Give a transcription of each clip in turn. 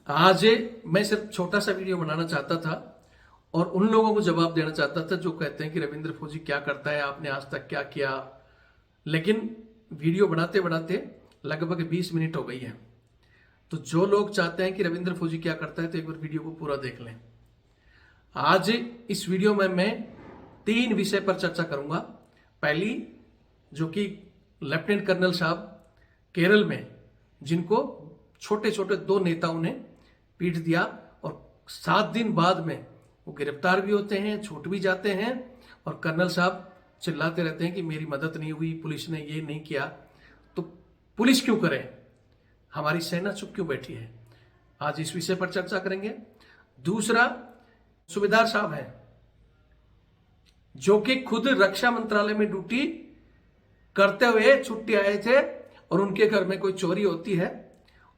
आज मैं सिर्फ छोटा सा वीडियो बनाना चाहता था और उन लोगों को जवाब देना चाहता था जो कहते हैं कि रविंद्र फौजी क्या करता है, आपने आज तक क्या किया। लेकिन वीडियो बनाते बनाते लगभग 20 मिनट हो गई है। तो जो लोग चाहते हैं कि रविंद्र फौजी क्या करता है तो एक बार वीडियो को पूरा देख लें। आज इस वीडियो में मैं 3 विषय पर चर्चा करूंगा। पहली, जो कि लेफ्टिनेंट कर्नल साहब केरल में, जिनको छोटे छोटे 2 नेताओं ने पीट दिया और 7 दिन बाद में वो गिरफ्तार भी होते हैं, छूट भी जाते हैं और कर्नल साहब चिल्लाते रहते हैं कि मेरी मदद नहीं हुई, पुलिस ने ये नहीं किया। तो पुलिस क्यों करे, हमारी सेना चुप क्यों बैठी है? आज इस विषय पर चर्चा करेंगे। दूसरा, सूबेदार साहब हैं जो कि खुद रक्षा मंत्रालय में ड्यूटी करते हुए छुट्टी आए थे और उनके घर में कोई चोरी होती है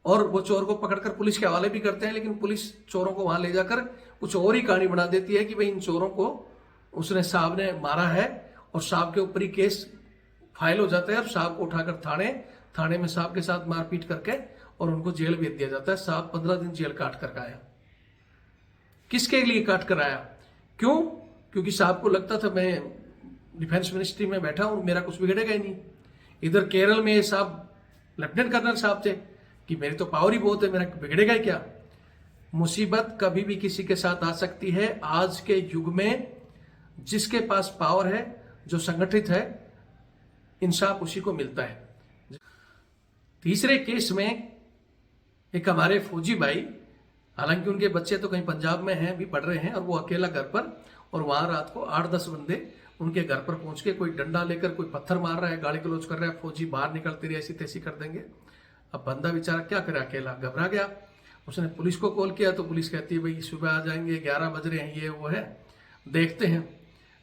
और वो चोर को पकड़कर पुलिस के हवाले भी करते हैं, लेकिन पुलिस चोरों को वहां ले जाकर कुछ और ही कहानी बना देती है कि भाई इन चोरों को उसने साहब ने मारा है और साहब के ऊपर ही केस फाइल हो जाता है और साहब को उठाकर थाने में साहब के साथ मारपीट करके और उनको जेल भेज दिया जाता है। साहब 15 दिन जेल काट कर आया। किसके लिए काट कर आया? क्यों? क्योंकि साहब को लगता था मैं डिफेंस मिनिस्ट्री में बैठा हूं, मेरा कुछ बिगड़ेगा ही नहीं। इधर केरल में ये साहब लेफ्टिनेंट कर्नल साहब थे कि मेरी तो पावर ही बहुत है, मेरा बिगड़ेगा ही क्या। मुसीबत कभी भी किसी के साथ आ सकती है। आज के युग में जिसके पास पावर है, जो संगठित है, इंसाफ उसी को मिलता है। तीसरे केस में एक हमारे फौजी भाई, हालांकि उनके बच्चे तो कहीं पंजाब में हैं, भी पढ़ रहे हैं, और वो अकेला घर पर, और वहां रात को 8-10 बंदे उनके घर पर पहुंच के कोई डंडा लेकर कोई पत्थर मार रहा है, गाली गलौज कर रहा है, फौजी बाहर निकलते रहे, ऐसी तैसी कर देंगे। अब बंदा बेचारा क्या करे, अकेला घबरा गया। उसने पुलिस को कॉल किया तो पुलिस कहती है भाई सुबह आ जाएंगे, 11 बज रहे हैं, ये वो है, देखते हैं।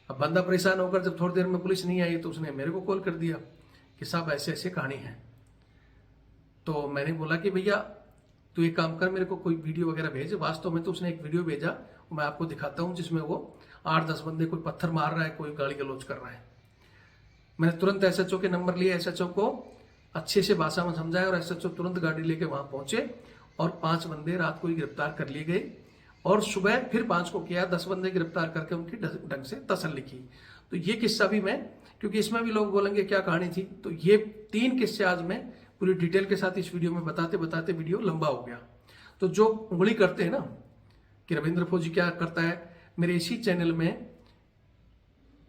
अब बंदा परेशान होकर जब थोड़ी देर में पुलिस नहीं आई तो उसने मेरे को कॉल कर दिया कि साहब ऐसे ऐसे कहानी है। तो मैंने बोला कि भैया तू एक काम कर, मेरे को कोई वीडियो वगैरह भेज। वास्तव में तो उसने एक वीडियो भेजा, मैं आपको दिखाता हूं, जिसमें वो 8-10 बंदे कोई पत्थर मार रहा है, कोई गाली गलौज कर रहा है। मैंने तुरंत एसएचओ के नंबर लिए, एसएचओ को अच्छे से भाषा में समझाया और एसएचओ तुरंत गाड़ी लेके वहां पहुंचे और 5 बंदे रात को ही गिरफ्तार कर लिए गए और सुबह फिर 5 को किया, 10 बंदे गिरफ्तार करके उनकी ढंग से तसल्ली की। तो ये किस्सा भी मैं, क्योंकि इसमें भी लोग बोलेंगे क्या कहानी थी, तो ये 3 किस्से आज मैं पूरी डिटेल के साथ इस वीडियो में बताते बताते वीडियो लंबा हो गया। तो जो उंगली करते हैं ना कि रविंद्र फौजी क्या करता है, मेरे इसी चैनल में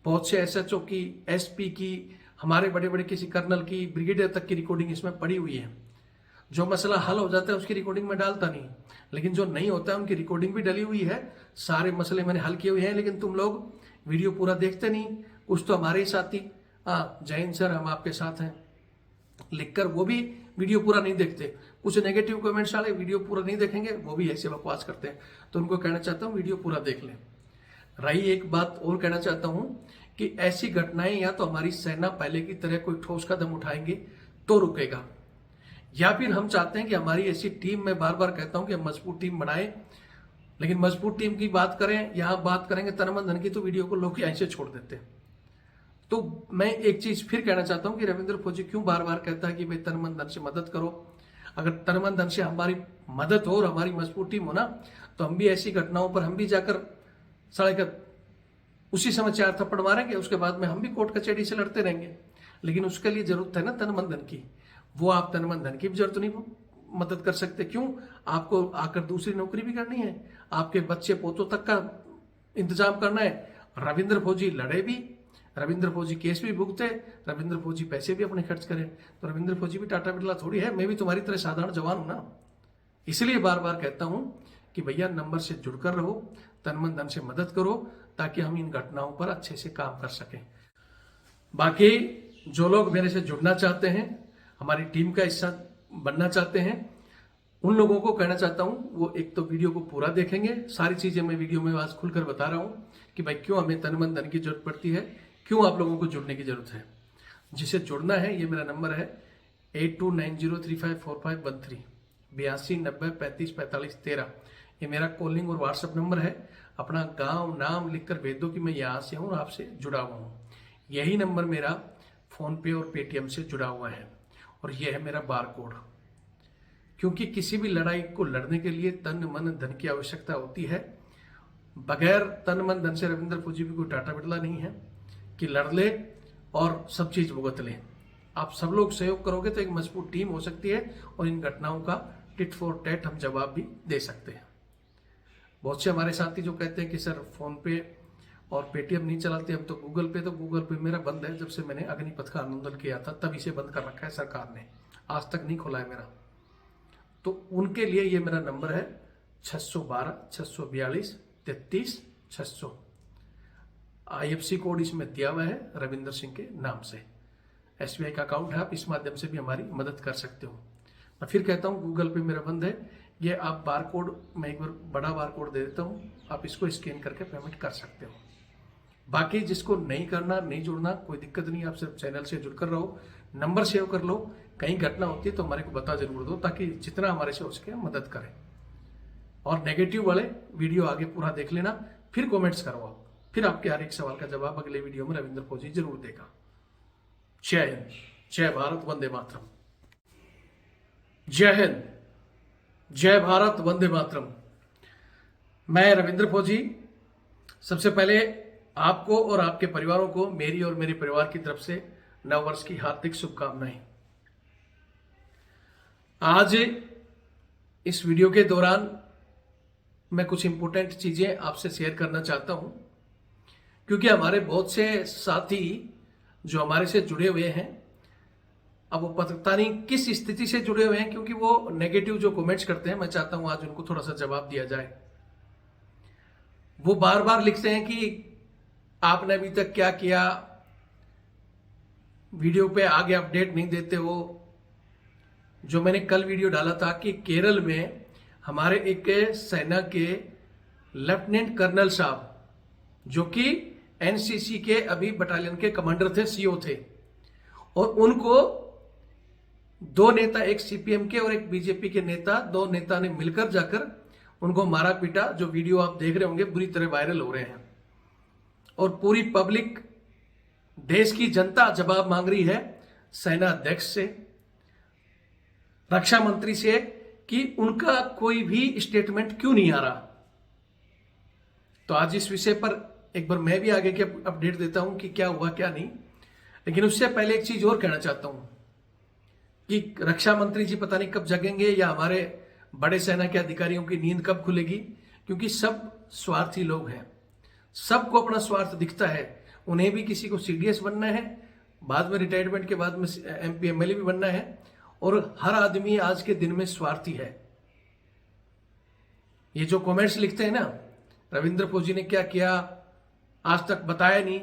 बहुत से एसएचओ की, एसपी की, हमारे बड़े बड़े किसी कर्नल की, ब्रिगेडियर तक की रिकॉर्डिंग इसमें पड़ी हुई है। जो मसला हल हो जाता है उसकी रिकॉर्डिंग में डालता नहीं, लेकिन जो नहीं होता है उनकी रिकॉर्डिंग भी डली हुई है। सारे मसले मैंने हल किए हुए हैं, लेकिन तुम लोग वीडियो पूरा देखते नहीं। कुछ तो हमारे ही साथी, हाँ जय हिंद सर, हम आपके साथ हैं लिखकर वो भी वीडियो पूरा नहीं देखते। कुछ नेगेटिव कमेंट्स वाले वीडियो पूरा नहीं देखेंगे, वो भी ऐसे बकवास करते हैं। तो उनको कहना चाहता हूँ वीडियो पूरा देख लें। रही एक बात और कहना चाहता हूं कि ऐसी घटनाएं या तो हमारी सेना पहले की तरह कोई ठोस कदम उठाएंगे तो रुकेगा, या फिर हम चाहते हैं कि हमारी ऐसी टीम, मैं बार बार कहता हूं कि हम मजबूत टीम बनाए, लेकिन मजबूत टीम की बात करें, यहां बात करेंगे तन मन धन की, तो वीडियो को लोग यहीं से छोड़ देते हैं। तो मैं एक चीज फिर कहना चाहता हूं कि रविंद्र फौजी क्यों बार बार कहता है कि भाई तन मन धन से मदद करो। अगर तन मन धन से हमारी मदद हो और हमारी मजबूत टीम हो ना, तो हम भी ऐसी घटनाओं पर हम भी जाकर साढ़े उसी समय 4 थप्पड़ मारेंगे, उसके बाद में हम भी कोर्ट कचहरी से लड़ते रहेंगे। लेकिन उसके लिए जरूरत है ना तन मन धन की। वो आप तन मन धन की भी जरूरत नहीं मदद कर सकते। क्यों? आपको आकर दूसरी नौकरी भी करनी है, आपके बच्चे पोतों तक का इंतजाम करना है। रविंद्र फौजी लड़े भी, रविंद्र फौजी केस भी भुगते, रविंद्र फौजी पैसे भी अपने खर्च करें। तो रविंद्र फौजी भी टाटा बिरला थोड़ी है, मैं भी तुम्हारी तरह साधारण जवान हूं ना। इसलिए बार बार कहता हूं कि भैया नंबर से जुड़कर रहो, तन मन धन से मदद करो, ताकि हम इन घटनाओं पर अच्छे से काम कर सकें। बाकी जो लोग मेरे से जुड़ना चाहते हैं, हमारी टीम का हिस्सा बनना चाहते हैं, उन लोगों को कहना चाहता हूं वो एक तो वीडियो को पूरा देखेंगे। सारी चीजें मैं वीडियो में आज खुलकर बता रहा हूं कि भाई क्यों हमें तन मन धन की जरूरत पड़ती है, क्यों आप लोगों को जुड़ने की जरूरत है। जिसे जुड़ना है, ये मेरा नंबर है 8290354513 8290354513। ये मेरा कॉलिंग और व्हाट्सएप नंबर है। अपना गांव नाम लिखकर भेज दो कि मैं यहां से हूं और आपसे जुड़ा हुआ हूं। यही नंबर मेरा फोन पे और पेटीएम से जुड़ा हुआ है और यह है मेरा बार कोड। क्योंकि किसी भी लड़ाई को लड़ने के लिए तन मन धन की आवश्यकता होती है। बगैर तन मन धन से रविंद्र फौजी भी कोई टाटा बिरला नहीं है कि लड़ ले और सब चीज भुगत ले। आप सब लोग सहयोग करोगे तो एक मजबूत टीम हो सकती है और इन घटनाओं का टिट फॉर टैट हम जवाब भी दे सकते हैं। बहुत से हमारे साथी जो कहते हैं कि सर फोन पे और पेटीएम नहीं चलाते हम तो गूगल पे मेरा बंद है। जब से मैंने अग्निपथ का आंदोलन किया था तब इसे बंद कर रखा है सरकार ने, आज तक नहीं खोला है मेरा। तो उनके लिए ये मेरा नंबर है 612 642 33 600। IFSC कोड इसमें दिया हुआ है रविंद्र सिंह के नाम से। SBI का अकाउंट है, आप इस माध्यम से भी हमारी मदद कर सकते हो। मैं फिर कहता हूँ गूगल पे मेरा बंद है। ये आप बार कोड, मैं एक बार बड़ा बार कोड दे देता हूँ, आप इसको स्कैन करके पेमेंट कर सकते हो। बाकी जिसको नहीं करना, नहीं जुड़ना, कोई दिक्कत नहीं, आप सिर्फ चैनल से जुड़कर रहो, नंबर सेव कर लो। कहीं घटना होती है तो हमारे को बता जरूर दो ताकि जितना हमारे से हो सके मदद करें। और नेगेटिव वाले वीडियो आगे पूरा देख लेना, फिर कमेंट्स करवाओ, फिर आपके हर एक सवाल का जवाब अगले वीडियो में रविंद्र फौजी जरूर देगा। जय हिंद, जय भारत, वंदे मातरम। जय हिंद, जय भारत, वंदे मातरम। मैं रविंद्र फौजी सबसे पहले आपको और आपके परिवारों को मेरी और मेरे परिवार की तरफ से नव वर्ष की हार्दिक शुभकामनाएं। आज इस वीडियो के दौरान मैं कुछ इंपॉर्टेंट चीजें आपसे शेयर करना चाहता हूं, क्योंकि हमारे बहुत से साथी जो हमारे से जुड़े हुए हैं, अब वो पता नहीं किस स्थिति से जुड़े हुए हैं, क्योंकि वो नेगेटिव जो कमेंट्स करते हैं, मैं चाहता हूं आज उनको थोड़ा सा जवाब दिया जाए। वो बार बार लिखते हैं कि आपने अभी तक क्या किया, वीडियो पे आगे अपडेट नहीं देते हो। जो मैंने कल वीडियो डाला था कि केरल में हमारे एक सेना के लेफ्टिनेंट कर्नल साहब, जो कि एनसीसी के अभी बटालियन के कमांडर थे, सीओ थे, और उनको दो नेता, एक सीपीएम के और एक बीजेपी के नेता, दो नेता ने मिलकर जाकर उनको मारा पीटा। जो वीडियो आप देख रहे होंगे बुरी तरह वायरल हो रहे हैं, और पूरी पब्लिक, देश की जनता जवाब मांग रही है सेना अध्यक्ष से, रक्षा मंत्री से, कि उनका कोई भी स्टेटमेंट क्यों नहीं आ रहा। तो आज इस विषय पर एक बार मैं भी आगे के अपडेट देता हूं कि क्या हुआ क्या नहीं। लेकिन उससे पहले एक चीज और कहना चाहता हूं कि रक्षा मंत्री जी पता नहीं कब जगेंगे, या हमारे बड़े सेना के अधिकारियों की नींद कब खुलेगी, क्योंकि सब स्वार्थी लोग हैं, सबको अपना स्वार्थ दिखता है। उन्हें भी किसी को सीडीएस बनना है, बाद में रिटायरमेंट के बाद में MP MLA भी बनना है, और हर आदमी आज के दिन में स्वार्थी है। ये जो कमेंट्स लिखते हैं ना, रविंद्र फौजी ने क्या किया, आज तक बताया नहीं।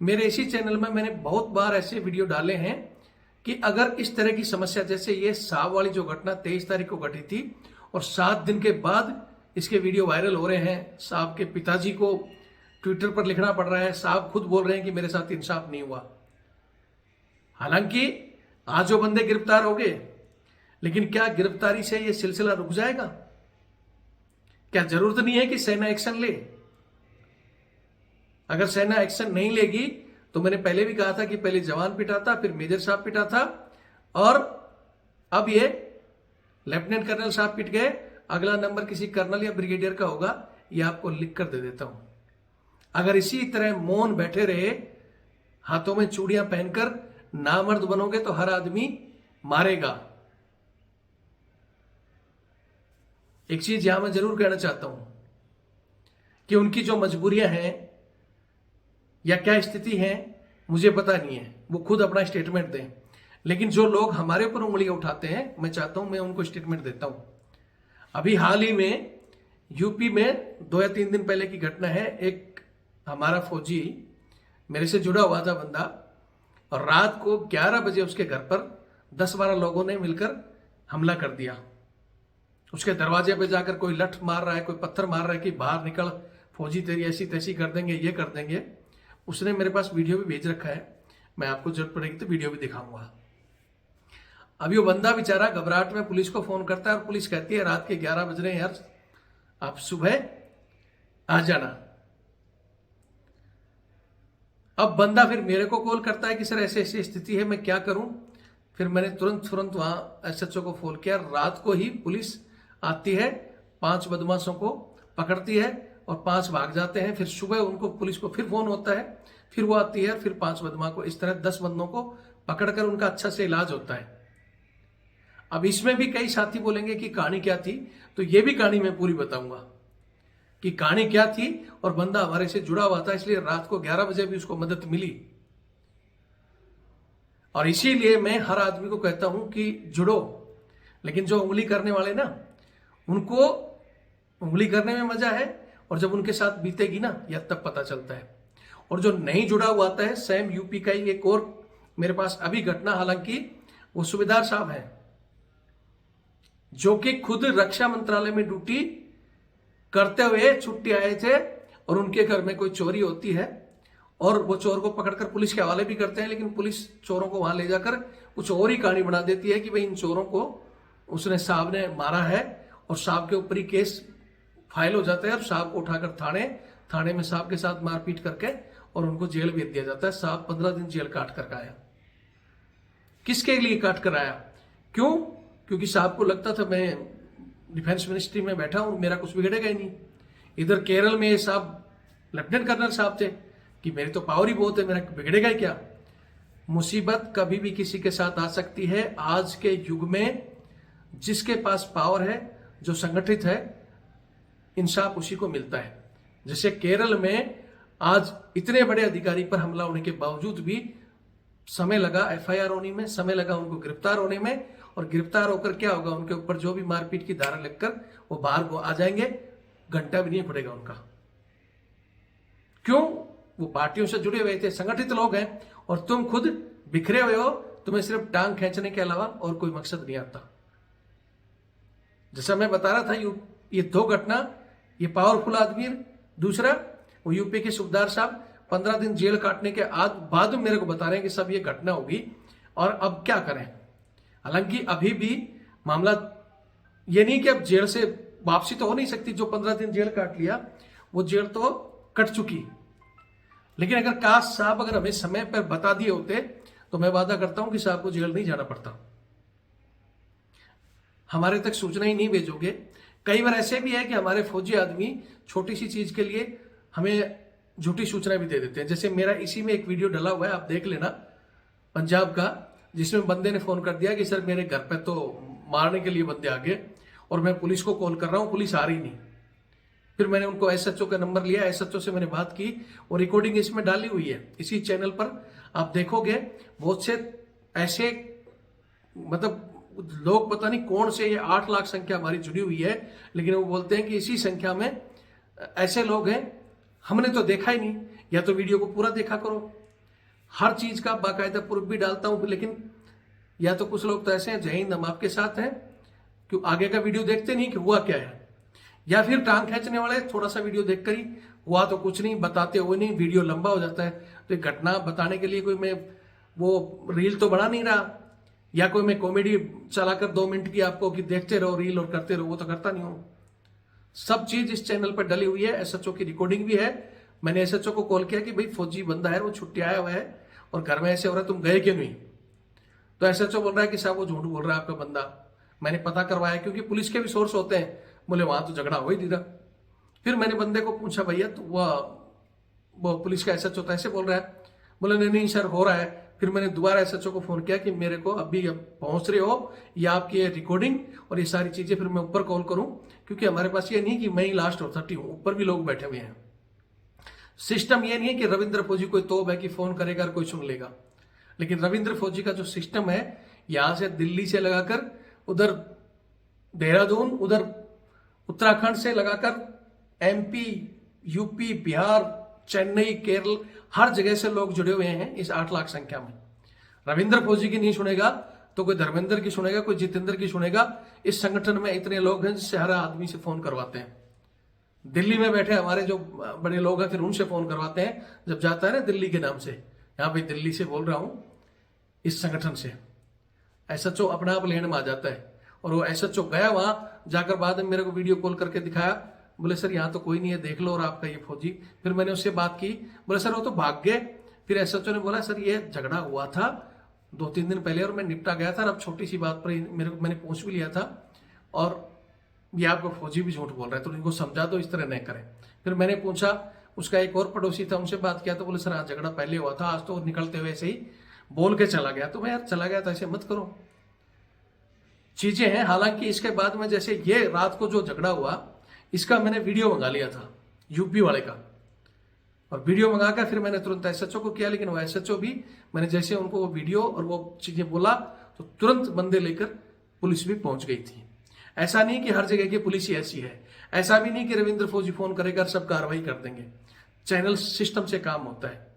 मेरे इसी चैनल में मैंने बहुत बार ऐसे वीडियो डाले हैं कि अगर इस तरह की समस्या, जैसे ये साहब वाली जो घटना 23 तारीख को घटी थी और 7 दिन के बाद इसके वीडियो वायरल हो रहे हैं, साहब के पिताजी को ट्विटर पर लिखना पड़ रहा है, साहब खुद बोल रहे हैं कि मेरे साथ इंसाफ नहीं हुआ। हालांकि आज जो बंदे गिरफ्तार हो गए, लेकिन क्या गिरफ्तारी से यह सिलसिला रुक जाएगा? क्या जरूरत नहीं है कि सेना एक्शन ले? अगर सेना एक्शन नहीं लेगी तो मैंने पहले भी कहा था कि पहले जवान पिटा था, फिर मेजर साहब पिटा था, और अब ये लेफ्टिनेंट कर्नल साहब पिट गए। अगला नंबर किसी कर्नल या ब्रिगेडियर का होगा, ये आपको लिख कर दे देता हूं। अगर इसी तरह मौन बैठे रहे, हाथों में चूड़ियां पहनकर नामर्द बनोगे तो हर आदमी मारेगा। एक चीज यहां मैं जरूर कहना चाहता हूं कि उनकी जो मजबूरियां हैं या क्या स्थिति है मुझे पता नहीं है, वो खुद अपना स्टेटमेंट दें। लेकिन जो लोग हमारे ऊपर उंगलियां उठाते हैं, मैं चाहता हूं मैं उनको स्टेटमेंट देता हूं। अभी हाल ही में यूपी में 2 या 3 दिन पहले की घटना है। एक हमारा फौजी, मेरे से जुड़ा हुआ था बंदा, और रात को 11 बजे उसके घर पर 10-12 लोगों ने मिलकर हमला कर दिया। उसके दरवाजे पे जाकर कोई लठ मार रहा है, कोई पत्थर मार रहा है कि बाहर निकल, फौजी तेरी ऐसी तैसी कर देंगे, ये कर देंगे। उसने मेरे पास वीडियो भी भेज रखा है, मैं आपको जरूरत पड़ेगी तो वीडियो भी दिखाऊंगा। अभी वो बंदा बेचारा घबराहट में पुलिस को फोन करता है, और पुलिस कहती है रात के 11 बज रहे हैं यार, आप सुबह आ जाना। अब बंदा फिर मेरे को कॉल करता है कि सर ऐसे ऐसी स्थिति है, मैं क्या करूं? फिर मैंने तुरंत वहां एसएचओ को फोन किया। रात को ही पुलिस आती है, 5 बदमाशों को पकड़ती है और 5 भाग जाते हैं। फिर सुबह उनको पुलिस को फिर फोन होता है, फिर वो आती है, फिर 5 बदमाश को, इस तरह 10 बंदों को पकड़कर उनका अच्छा से इलाज होता है। अब इसमें भी कई साथी बोलेंगे कि कहानी क्या थी, तो ये भी कहानी मैं पूरी बताऊंगा कि कहानी क्या थी। और बंदा हमारे से जुड़ा हुआ था, इसलिए रात को 11 बजे भी उसको मदद मिली। और इसीलिए मैं हर आदमी को कहता हूं कि जुड़ो, लेकिन जो उंगली करने वाले ना, उनको उंगली करने में मजा है, और जब उनके साथ बीतेगी ना या तब पता चलता है। और जो नहीं जुड़ा हुआ आता है, सेम यूपी का ही एक और मेरे पास अभी घटना, हालांकि वो सूबेदार साहब हैं जो कि खुद रक्षा मंत्रालय में ड्यूटी करते हुए छुट्टी आए थे, और उनके घर में कोई चोरी होती है और वो चोर को पकड़कर पुलिस के हवाले भी करते हैं, लेकिन पुलिस चोरों को वहां ले जाकर कुछ और ही कहानी बना देती है कि भाई इन चोरों को उसने साहब ने मारा है, और साहब के ऊपर ही केस फाइल हो जाता है, और साहब को उठाकर थाने में साहब के साथ मारपीट करके और उनको जेल भेज दिया जाता है। साहब 15 दिन जेल काट कर आया। किसके लिए काट कर आया? क्यों? क्योंकि साहब को लगता था मैं डिफेंस मिनिस्ट्री में बैठा हूं, मेरा कुछ बिगड़ेगा ही नहीं। इधर केरल में ये साहब लेफ्टिनेंट कर्नल साहब थे कि मेरी तो पावर ही बहुत है, मेरा बिगड़ेगा ही क्या। मुसीबत कभी भी किसी के साथ आ सकती है। आज के युग में जिसके पास पावर है, जो संगठित है, इंसाफ उसी को मिलता है। जैसे केरल में आज इतने बड़े अधिकारी पर हमला होने के बावजूद भी समय लगा एफआईआर होने में, समय लगा उनको गिरफ्तार होने में, और गिरफ्तार होकर क्या होगा, उनके ऊपर जो भी मारपीट की धारा लगकर वो बाहर को आ जाएंगे, घंटा भी नहीं पड़ेगा उनका। क्यों? वो पार्टियों से जुड़े हुए थे, संगठित लोग हैं, और तुम खुद बिखरे हुए हो, तुम्हें सिर्फ टांग खींचने के अलावा और कोई मकसद नहीं आता। जैसा मैं बता रहा था, ये 2 घटना, ये पावरफुल आदमी, दूसरा वो यूपी के सूबेदार साहब 15 दिन जेल काटने के बाद मेरे को बता रहे हैं कि सब ये घटना होगी और अब क्या करें। हालांकि अभी भी मामला ये नहीं कि अब जेल से वापसी तो हो नहीं सकती, जो 15 दिन जेल काट लिया वो जेल तो कट चुकी। लेकिन अगर काश साहब अगर हमें समय पर बता दिए होते तो मैं वादा करता हूं कि साहब को जेल नहीं जाना पड़ता। हमारे तक सूचना ही नहीं भेजोगे। कई बार ऐसे भी है कि हमारे फौजी आदमी छोटी सी चीज के लिए हमें झूठी सूचना भी दे देते हैं। जैसे मेरा इसी में एक वीडियो डला हुआ है, आप देख लेना, पंजाब का, जिसमें बंदे ने फोन कर दिया कि सर मेरे घर पे तो मारने के लिए बंदे आ गए और मैं पुलिस को कॉल कर रहा हूं, पुलिस आ रही नहीं। फिर मैंने उनको एसएचओ का नंबर लिया, एसएचओ से मैंने बात की और रिकॉर्डिंग इसमें डाली हुई है। इसी चैनल पर आप देखोगे बहुत से ऐसे, मतलब लोग पता नहीं कौन से, ये 8 लाख संख्या हमारी जुड़ी हुई है, लेकिन वो बोलते हैं कि इसी संख्या में ऐसे लोग हैं, हमने तो देखा ही नहीं। या तो वीडियो को पूरा देखा करो, हर चीज का बाकायदा प्रूफ भी डालता हूं, लेकिन या तो कुछ लोग तो ऐसे हैं, जय हिंद हम आपके साथ हैं, क्यों आगे का वीडियो देखते नहीं कि हुआ क्या है, या फिर टांग खींचने वाले थोड़ा सा वीडियो देखकर ही हुआ तो कुछ नहीं, बताते हुए नहीं, वीडियो लंबा हो जाता है। तो एक घटना बताने के लिए कोई मैं वो रील तो बना नहीं रहा, या कोई मैं कॉमेडी चलाकर 2 मिनट की आपको कि देखते रहो रील और करते रहो, वो तो करता नहीं हूं। सब चीज इस चैनल पर डली हुई है, एसएचओ की रिकॉर्डिंग भी है। मैंने एसएचओ को कॉल किया कि भाई फौजी बंदा है, वो छुट्टी आया हुआ है और घर में ऐसे हो रहा है, तुम गए क्यों नहीं? तो एसएचओ बोल रहा है कि साहब वो झूठ बोल रहा है आपका बंदा, मैंने पता करवाया, क्योंकि पुलिस के भी सोर्स होते हैं। बोले वहां तो झगड़ा हो ही दीदा। फिर मैंने बंदे को पूछा, भैया तो वो पुलिस का एसएचओ तो ऐसे बोल रहा है। बोले नहीं सर हो रहा है। फिर मैंने दोबारा एसएचओ को फोन किया कि मेरे को अभी अब पहुंच रहे हो, ये आपकी ये रिकॉर्डिंग और ये सारी चीजें, फिर मैं ऊपर कॉल करूं, क्योंकि हमारे पास ये नहीं कि मैं ही लास्ट अथॉरिटी हूं, ऊपर भी लोग बैठे हुए हैं। सिस्टम ये नहीं है कि रविंद्र फौजी कोई तोप है कि फोन करेगा और कोई सुन लेगा, लेकिन रविंद्र फौजी का जो सिस्टम है, यहां से दिल्ली से लगाकर उधर देहरादून, उधर उत्तराखंड से लगाकर एमपी, यूपी, बिहार, चेन्नई, केरल, हर जगह से लोग जुड़े हुए हैं इस 8 लाख संख्या में। रविंद्र फौजी की नहीं सुनेगा तो कोई धर्मेंद्र की सुनेगा, कोई जितेंद्र की सुनेगा। इस संगठन में इतने लोग हैं जिससे हर आदमी से फोन करवाते हैं। दिल्ली में बैठे हमारे जो बड़े लोग हैं, फिर उनसे फोन करवाते हैं जब जाता है ना दिल्ली के नाम से, यहाँ पे दिल्ली से बोल रहा हूं, इस संगठन से। एसएचओ अपने आप लेने में आ जाता है। और वो एसएचओ गया वहां जाकर, बाद में मेरे को वीडियो कॉल करके दिखाया, बोले सर यहाँ तो कोई नहीं है, देख लो और आपका ये फौजी। फिर मैंने उससे बात की, बोले सर वो तो भाग गए। फिर एसएचओ ने बोला सर ये झगड़ा हुआ था, 2-3 दिन पहले, और मैं निपटा गया था। और अब छोटी सी बात पर मैंने पूछ भी लिया था, और ये आपको फौजी भी झूठ बोल रहे हैं, तो इनको समझा दो, इस तरह नहीं करें। फिर मैंने पूछा, उसका एक और पड़ोसी था, उनसे बात किया तो बोले सर आज झगड़ा पहले हुआ था, आज तो निकलते हुए ऐसे ही बोल के चला गया। तो मैं यार चला गया तो ऐसे मत करो, चीजें हैं। हालांकि इसके बाद में जैसे ये रात को जो झगड़ा हुआ, इसका मैंने वीडियो मंगा लिया था यूपी वाले का, और वीडियो मंगाकर फिर मैंने तुरंत एसएचओ को किया। लेकिन वो एसएचओ भी, मैंने जैसे उनको वो वीडियो और वो चीजें बोला तो तुरंत बंदे लेकर पुलिस भी पहुंच गई थी। ऐसा नहीं कि हर जगह की पुलिस ही ऐसी है, ऐसा भी नहीं कि रविंद्र फौजी फोन करेगा सब कार्रवाई कर देंगे। चैनल सिस्टम से काम होता है,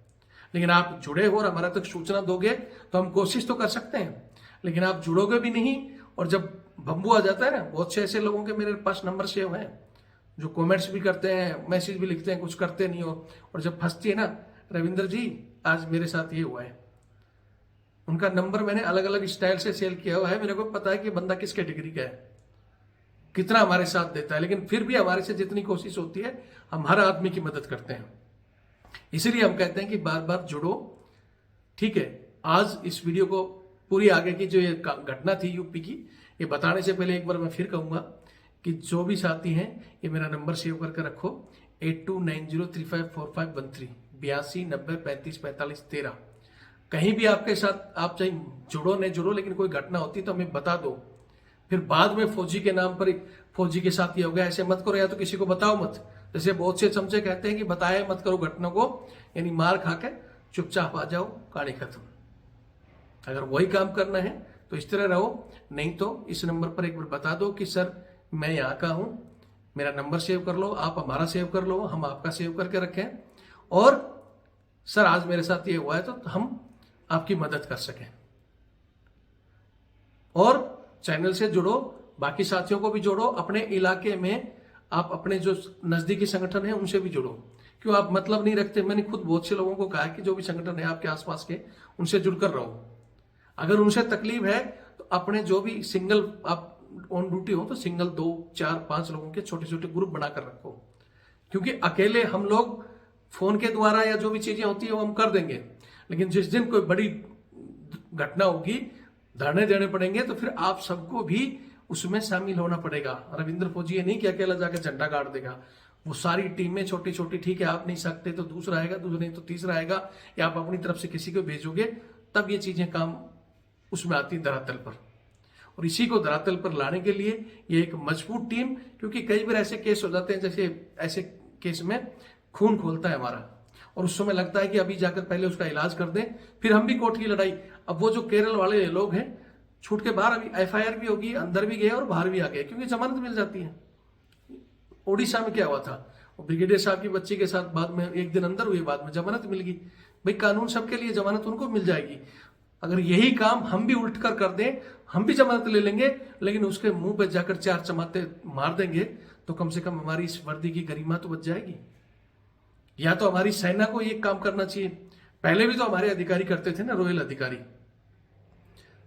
लेकिन आप जुड़े हो और हमारा तक सूचना दोगे तो हम कोशिश तो कर सकते हैं। लेकिन आप जुड़ोगे भी नहीं, और जब बम्बू आ जाता है ना, बहुत से ऐसे लोगों के मेरे पास नंबर सेव हैं जो कमेंट्स भी करते हैं, मैसेज भी लिखते हैं, कुछ करते नहीं हो, और जब फंसती है ना, रविंद्र जी आज मेरे साथ ये हुआ है, उनका नंबर मैंने अलग अलग स्टाइल से सेल किया हुआ है। मेरे को पता है कि बंदा किस कैटेगरी का है, कितना हमारे साथ देता है, लेकिन फिर भी हमारे से जितनी कोशिश होती है हम हर आदमी की मदद करते हैं। इसीलिए हम कहते हैं कि बार बार जुड़ो, ठीक है। आज इस वीडियो को पूरी आगे की जो ये घटना थी यूपी की, ये बताने से पहले एक बार मैं फिर कहूंगा कि जो भी साथी हैं ये मेरा नंबर सेव करके रखो, 8290354513 8290354513। कहीं भी आपके साथ आप चाहे जुड़ो नहीं जुड़ो, लेकिन कोई घटना होती तो हमें बता दो। फिर बाद में फौजी के नाम पर फौजी के साथ ये हो गया, ऐसे मत करो, या तो किसी को बताओ मत। जैसे बहुत से चमचे कहते हैं कि बताया मत करो घटना को, यानी मार खा के चुपचाप आ जाओ, कहानी खत्म। अगर वही काम करना है तो इस तरह रहो, नहीं तो इस नंबर पर एक बार बता दो कि सर मैं यहाँ का हूं, मेरा नंबर सेव कर लो, आप हमारा सेव कर लो, हम आपका सेव करके रखें, और सर आज मेरे साथ ये हुआ है तो हम आपकी मदद कर सकें। और चैनल से जुड़ो, बाकी साथियों को भी जोड़ो, अपने इलाके में आप अपने जो नजदीकी संगठन है उनसे भी जुड़ो। क्यों आप मतलब नहीं रखते? मैंने खुद बहुत से लोगों को कहा कि जो भी संगठन है आपके आसपास के, उनसे जुड़कर रहो। अगर उनसे तकलीफ है तो अपने जो भी सिंगल आप ऑन ड्यूटी हो तो सिंगल 2, 4, 5 लोगों के छोटे छोटे ग्रुप बनाकर रखो, क्योंकि अकेले हम लोग फोन के द्वारा या जो भी चीजें होती है वो हम कर देंगे, लेकिन जिस दिन कोई बड़ी घटना होगी, धरने देने पड़ेंगे, तो फिर आप सबको भी उसमें शामिल होना पड़ेगा। रविंद्र फौजी ये नहीं कि अकेला जाकर झंडा गाड़ देगा, वो सारी टीमें छोटी छोटी, ठीक है आप नहीं सकते तो दूसरा आएगा, दूसरा नहीं तो तीसरा आएगा, या आप अपनी तरफ से किसी को भेजोगे, तब ये चीजें काम उसमें आती धरातल पर। और इसी को धरातल पर लाने के लिए ये एक मजबूत टीम, क्योंकि कई बार ऐसे केस हो जाते हैं, जैसे ऐसे केस में खून खोलता है हमारा, और उस समय लगता है कि अभी जाकर पहले उसका इलाज कर दें, फिर हम भी कोर्ट की लड़ाई। अब वो जो केरल वाले लोग हैं छूट के बाहर, अभी एफआईआर भी होगी, अंदर भी गए और बाहर भी आ गए, क्योंकि जमानत मिल जाती है। ओडिशा में क्या हुआ था, वो ब्रिगेडियर साहब की बच्ची के साथ बाद में एक दिन अंदर हुए, बाद में जमानत मिल गई। भाई कानून सबके लिए, जमानत उनको मिल जाएगी। अगर यही काम हम भी उल्ट कर दें, हम भी जमानत ले लेंगे, लेकिन उसके मुंह पे जाकर 4 चमाते मार देंगे, तो कम से कम हमारी इस वर्दी की गरिमा तो बच जाएगी। या तो हमारी सेना को ये काम करना चाहिए। पहले भी तो हमारे अधिकारी करते थे ना, रॉयल अधिकारी,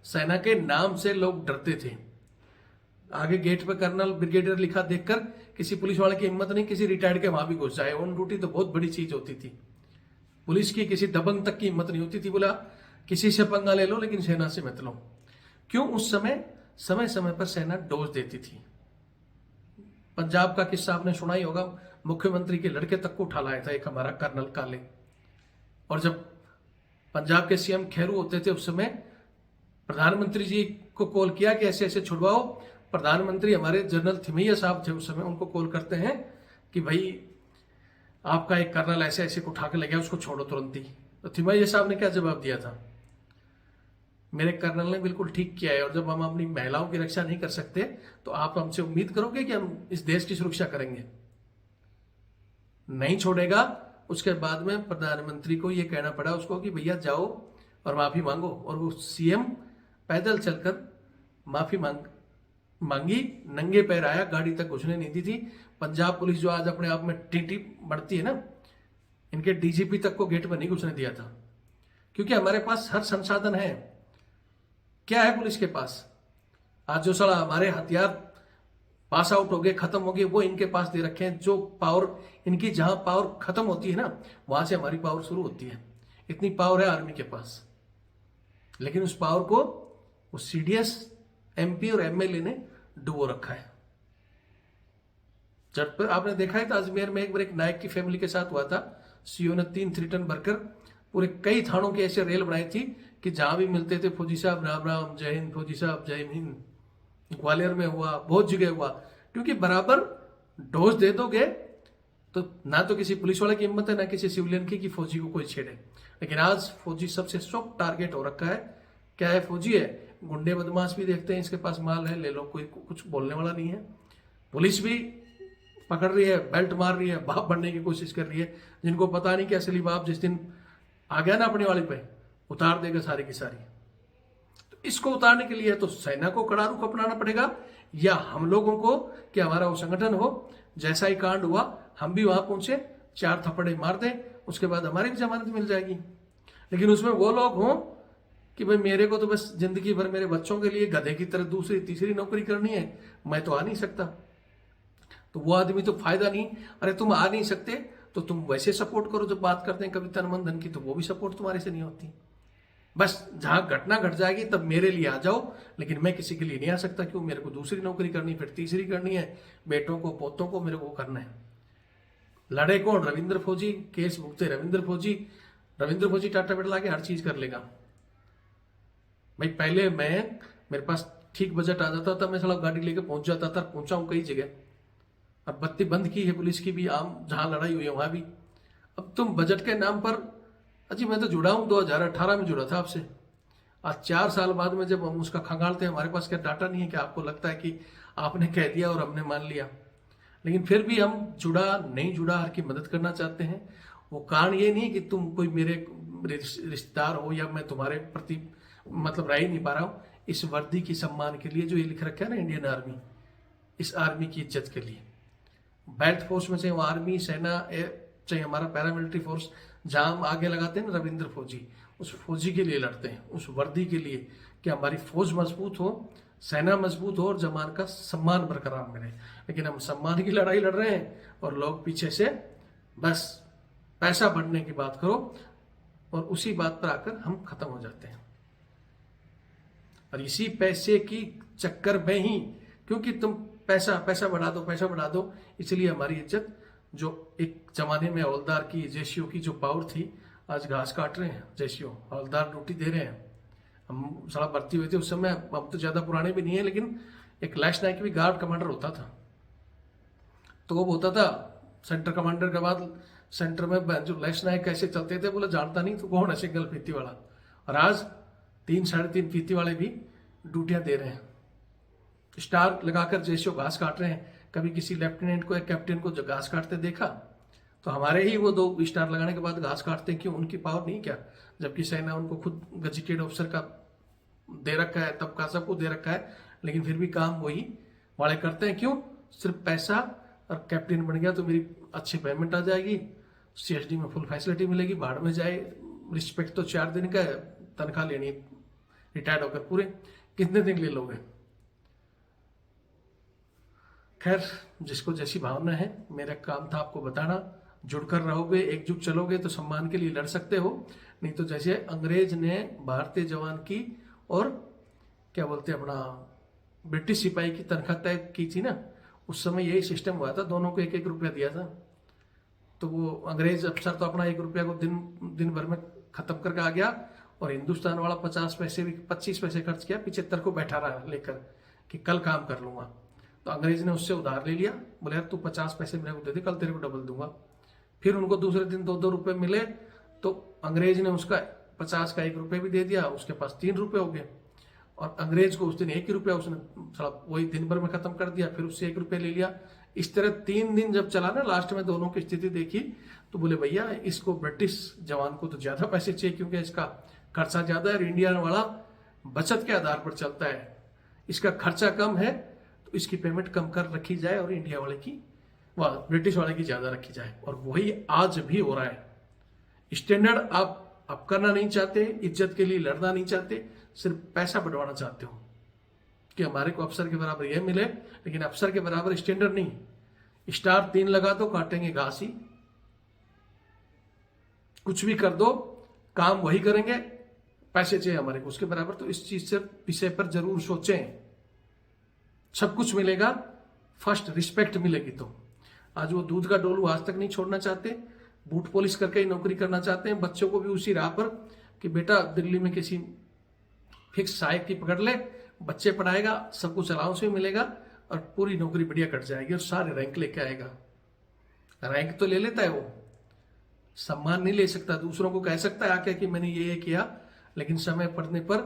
सेना के नाम से लोग डरते थे। आगे गेट पे कर्नल ब्रिगेडियर लिखा देखकर किसी पुलिस वाले की हिम्मत नहीं, किसी रिटायर्ड के वहां भी घुस जाए। ऑन ड्यूटी तो बहुत बड़ी चीज होती थी, पुलिस की किसी दबंग तक की हिम्मत नहीं होती थी, बोला किसी से पंगा ले लो लेकिन सेना से मत लो। क्यों? उस समय समय समय पर सेना डोज देती थी। पंजाब का किस्सा आपने सुना ही होगा, मुख्यमंत्री के लड़के तक को उठा लाया था एक हमारा कर्नल काले। और जब पंजाब के सीएम खेरू होते थे उस समय प्रधानमंत्री जी को कॉल किया कि ऐसे ऐसे छुड़वाओ। प्रधानमंत्री हमारे जनरल थिमैया साहब थे उस समय, उनको कॉल करते हैं कि भाई आपका एक कर्नल ऐसे ऐसे को उठा के ले गया, उसको छोड़ो तुरंत ही। तो थिमैया साहब ने क्या जवाब दिया था? मेरे कर्नल ने बिल्कुल ठीक किया है, और जब हम अपनी महिलाओं की रक्षा नहीं कर सकते तो आप हमसे उम्मीद करोगे कि हम इस देश की सुरक्षा करेंगे? नहीं छोड़ेगा। उसके बाद में प्रधानमंत्री को यह कहना पड़ा उसको कि भैया जाओ और माफी मांगो, और वो सीएम पैदल चलकर माफी मांगी, नंगे पैर आया, गाड़ी तक घुसने नहीं दी थी। पंजाब पुलिस जो आज अपने आप में टीटी बढ़ती है ना, इनके डीजीपी तक को गेट पर नहीं घुसने दिया था, क्योंकि हमारे पास हर संसाधन है। क्या है पुलिस के पास? आज जो साला हमारे हथियार पास आउट हो गए, खत्म हो गए, वो इनके पास दे रखे हैं। जो पावर इनकी, जहां पावर खत्म होती है ना, वहां से हमारी पावर शुरू होती है। इतनी पावर है आर्मी के पास। लेकिन उस पावर को वो सीडीएस, एमपी और एमएलए ने डुबो रखा है। जब पर आपने देखा है तो अजमेर में एक बार एक नायक की फैमिली के साथ हुआ था। सीओ ने 3 टन भरकर पूरे कई थानों के ऐसे रेल बनाई थी कि जहां भी मिलते थे, फौजी साहब राम राम, जय हिंद, फौजी साहब जय हिंद। ग्वालियर में हुआ, बहुत जगह हुआ, क्योंकि बराबर डोज दे दोगे तो ना तो किसी पुलिस वाले की हिम्मत है ना किसी सिविलियन की कि फौजी को कोई छेड़े। लेकिन आज फौजी सबसे सॉफ्ट टारगेट हो रखा है। क्या है, फौजी है, गुंडे बदमाश भी देखते हैं इसके पास माल है, ले लो, कोई कुछ बोलने वाला नहीं है। पुलिस भी पकड़ रही है, बेल्ट मार रही है, बाप बनने की कोशिश कर रही है। जिनको पता नहीं कि असली बाप जिस दिन आ गया ना अपने वाले पे, उतार देगा सारी की सारी। तो इसको उतारने के लिए तो सेना को कड़ा रुख अपनाना पड़ेगा, या हम लोगों को कि हमारा वो संगठन हो, जैसा ही कांड हुआ हम भी वहां पहुंचे, 4 थप्पड़े मार दें, उसके बाद हमारी भी जमानत मिल जाएगी। लेकिन उसमें वो लोग हों कि भाई मेरे को तो बस जिंदगी भर मेरे बच्चों के लिए गधे की तरह दूसरी तीसरी नौकरी करनी है, मैं तो आ नहीं सकता। तो वो आदमी तो फायदा नहीं। अरे तुम आ नहीं सकते तो तुम वैसे सपोर्ट करो, जब बात करते हैं कभी तन मन धन की, तो वो भी सपोर्ट तुम्हारे से नहीं होती। बस जहां घटना घट जाएगी तब मेरे लिए आ जाओ, लेकिन मैं किसी के लिए नहीं आ सकता। क्यों? मेरे को दूसरी नौकरी करनी, फिर तीसरी करनी है, बेटों को पोतों को मेरे को करना है। लड़े कौन? रविंद्र फौजी। केस भुगते रविंद्र फौजी। रविंद्र फौजी टाटा बिरला के हर चीज कर लेगा भाई। पहले मेरे पास ठीक बजट आ जाता था, मैं साला गाड़ी लेके पहुंच जाता था, पहुंचा हूं कई जगह। अब बत्ती बंद की है पुलिस की भी, आम जहां लड़ाई हुई है वहां भी। अब तुम बजट के नाम पर, अजी मैं तो जुड़ा हूं 2018 में जुड़ा था आपसे। आज 4 साल बाद में जब हम उसका खंगालते हैं, हमारे पास क्या डाटा नहीं है कि आपको लगता है कि आपने कह दिया और हमने मान लिया। लेकिन फिर भी हम जुड़ा नहीं जुड़ा हर की मदद करना चाहते हैं। वो कारण ये नहीं कि तुम कोई मेरे रिश्तेदार हो या मैं तुम्हारे प्रति मतलब रह ही नहीं पा रहा हूं। इस वर्दी की सम्मान के लिए जो ये लिख रखा है ना, इंडियन आर्मी, इस आर्मी की इज्जत के लिए। बेल्ट फोर्स में चाहे वो आर्मी, सेना, चाहे हमारा पैरामिलिट्री फोर्स, जहां हम आगे लगाते हैं ना रविंद्र फौजी, उस फौजी के लिए लड़ते हैं, उस वर्दी के लिए कि हमारी फौज मजबूत हो, सेना मजबूत हो और जवान का सम्मान बरकरार मिले। लेकिन हम सम्मान की लड़ाई लड़ रहे हैं और लोग पीछे से बस पैसा बढ़ने की बात करो और उसी बात पर आकर हम खत्म हो जाते हैं। और इसी पैसे की चक्कर में ही, क्योंकि तुम पैसा बढ़ा दो, पैसा बढ़ा दो, इसलिए हमारी इज्जत, जो एक जमाने में हवलदार की, जेसीओ की जो पावर थी, आज घास काट रहे हैं जेसीओ। हवलदार ड्यूटी दे रहे हैं। हम साला भर्ती हुए थे उस समय, अब तो ज्यादा पुराने भी नहीं है, लेकिन एक लैश नायक भी गार्ड कमांडर होता था। तो वो होता था सेंटर कमांडर के बाद सेंटर में जो लैश नायक कैसे चलते थे, बोला जानता नहीं तो कौन है सिंगल फीती वाला। और आज 3 साढ़े 3 फीती वाले भी ड्यूटियां दे रहे हैं, स्टार लगाकर जेसीओ घास काट रहे हैं। कभी किसी लेफ्टिनेंट को या कैप्टन को जो घास काटते देखा? तो हमारे ही वो 2 स्टार लगाने के बाद घास काटते हैं। क्यों? उनकी पावर नहीं क्या? जबकि सेना उनको खुद गजेटेड ऑफिसर का दे रखा है, तब का सबको दे रखा है, लेकिन फिर भी काम वही वाले करते हैं। क्यों? सिर्फ पैसा। और कैप्टन बन गया तो मेरी अच्छी पेमेंट आ जाएगी, सीएसडी में फुल फैसिलिटी मिलेगी, बाहर में जाए, रिस्पेक्ट तो 4 दिन का है, तनख्वाह लेनी है रिटायर्ड होकर पूरे। कितने दिन ले लोगे? खैर, जिसको जैसी भावना है, मेरा काम था आपको बताना। जुड़कर रहोगे, एकजुट चलोगे तो सम्मान के लिए लड़ सकते हो। नहीं तो जैसे अंग्रेज ने भारतीय जवान की और क्या बोलते हैं अपना ब्रिटिश सिपाही की तनख्वाह तय की थी ना, उस समय यही सिस्टम हुआ था, दोनों को 1-1 रुपया दिया था। तो वो अंग्रेज अफसर तो अपना 1 रुपया को दिन भर में खत्म करके आ गया, और हिंदुस्तान वाला 50 पैसे भी 25 पैसे खर्च किया, 75 को बैठा रहा लेकर कि कल काम कर लूंगा। तो अंग्रेज ने उससे उधार ले लिया, बोले यार तू 50 पैसे मेरे को दे दे, कल तेरे को डबल दूंगा। फिर उनको दूसरे दिन 2-2 रुपए मिले, तो अंग्रेज ने उसका 50 का 1 रुपये भी दे दिया, उसके पास 3 रुपये हो गए। और अंग्रेज को उस दिन 1 ही रुपया उसने वही दिन भर में खत्म कर दिया, फिर उससे 1 रुपये ले लिया। इस तरह 3 दिन जब चला ना, लास्ट में दोनों की स्थिति देखी तो बोले भैया इसको ब्रिटिश जवान को तो ज्यादा पैसे चाहिए, क्योंकि इसका खर्चा ज्यादा है, और इंडिया वाला बचत के आधार पर चलता है, इसका खर्चा कम है, तो इसकी पेमेंट कम कर रखी जाए और इंडिया वाले की, वह ब्रिटिश वाले की ज्यादा रखी जाए। और वही आज भी हो रहा है। स्टैंडर्ड आप करना नहीं चाहते, इज्जत के लिए लड़ना नहीं चाहते, सिर्फ पैसा बढ़वाना चाहते हो कि हमारे को अफसर के बराबर यह मिले, लेकिन अफसर के बराबर स्टैंडर्ड नहीं। स्टार 3 लगा दो, काटेंगे घास ही। कुछ भी कर दो, काम वही करेंगे, पैसे चाहिए हमारे को उसके बराबर, तो इस चीज से विषय पर जरूर सोचें। सब कुछ मिलेगा, फर्स्ट रिस्पेक्ट मिलेगी। तो आज वो दूध का डोलू आज तक नहीं छोड़ना चाहते, बूट पॉलिश करके ही नौकरी करना चाहते हैं, बच्चों को भी उसी राह पर कि बेटा दिल्ली में किसी फिक्स सहायक की पकड़ ले, बच्चे पढ़ाएगा, सब कुछ अलाउंस भी मिलेगा और पूरी नौकरी बढ़िया कट जाएगी और सारे रैंक लेके आएगा। रैंक तो ले लेता है वो, सम्मान नहीं ले सकता, दूसरों को कह सकता है आके कि मैंने ये किया, लेकिन समय पड़ने पर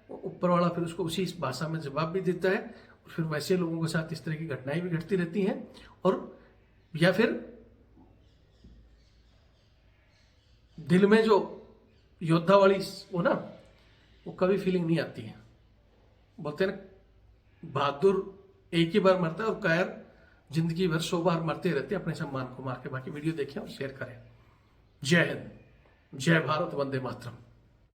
ऊपर वाला फिर उसको उसी भाषा में जवाब भी देता है। और फिर वैसे लोगों के साथ इस तरह की घटनाएं भी घटती रहती हैं, और या फिर दिल में जो योद्धा वाली वो ना, वो कभी फीलिंग नहीं आती है। बोलते हैं ना, बहादुर एक ही बार मरता है और कायर जिंदगी भर 100 बार मरते रहते हैं अपने सम्मान को मार के। बाकी वीडियो देखें और शेयर करें। जय हिंद, जय भारत, वंदे मातरम।